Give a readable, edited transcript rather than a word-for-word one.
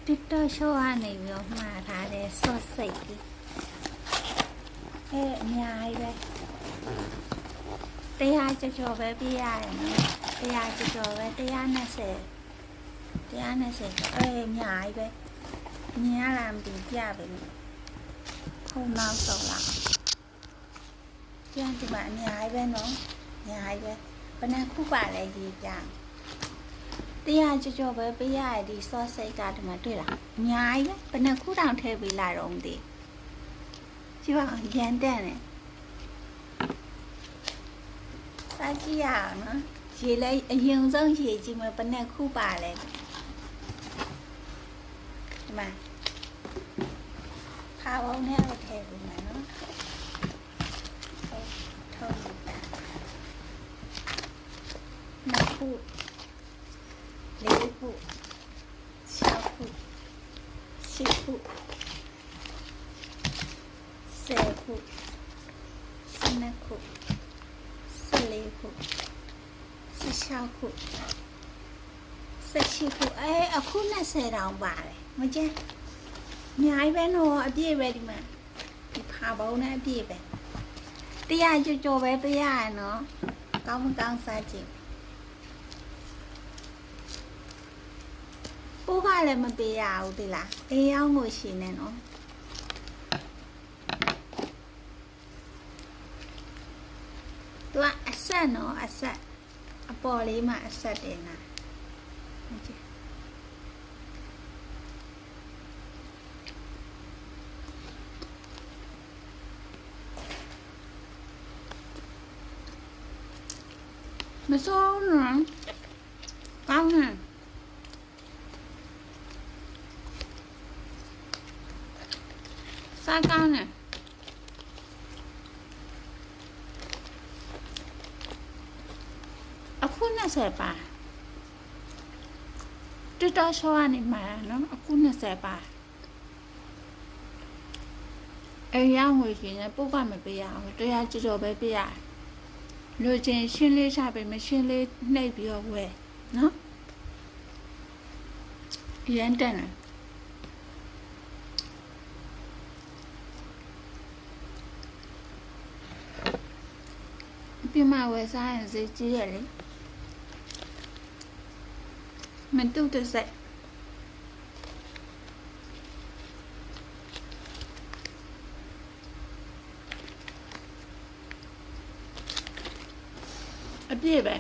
TikTok ရှော့ကနေပြီးတော့မှားထားတဲ့ sauce စိတ်ကြီးအများကြီးပဲတရားကြော်ပဲပြရတယ်နော်တရားကြော်ပဲ120အများကြီးပဲမြင်ရတာမသိပြပဲခုံနောက်ဆုံးလာပြန်ဒီမှာအများကြီးပဲနော်အများကြီးပဲဘယ်နှခုပါလဲရေးပြတရားကြော်ပဲပြရတဲ့ဒီ sauce စိတ်ကဒီမှာတွေ့လားအများကြီးပဲဘယ်နှခုတောင်ထည့်ပေးလိုက်တော့မသိကြည့်ပါရန်တန်တယ်စားကြည့်ရအောင်နော်ရေလဲအရင်ဆုံးရေကြည့်မယ်ဘယ်နှခုပါလဲဒီမှာခါဘုံနဲ့တော့ထည့်ပေးမယ်နော်ထုတ်နှစ်ခုလေးခု6ခု10ခု10ခု12ခု14ခု16ခု18ခုအခု20တောင်ပါတယ်မကျန်အများကြီးပဲနော်အပြည့်ပဲဒီမှာဒီဖာဘုံနဲ့အပြည့်ပဲတရားကြော်ပဲပြရရနော်ကောင်းမကောင်းစားကြည့်ပိုးကလည်းမပေးရဘူးဒီလားအေးရောင်းကိုရှင်နေနော်သူကအဆက်နော်အဆက်အပေါ်လေးမှာအဆက်တင်တာမစိုးနော်ကောင်းတယ်စားကောင်းတယ်အခု20ပါတော်တော်ရှော့နေမှာနော်အခု20ပါအရာငွေရှင်နဲ့ပုတ်ကမပေးရဘူးတရားကြော်ပဲပေးရလူချင်းရှင်းလေးချပေးမရှင်းလေးနှိပ်ပြီးတော့ဝယ်နော်ရန်တန်တယ်ပြမဝယ်စားရင်ဈေးကြီးရလေမတူတစက်အပြည့်ပဲ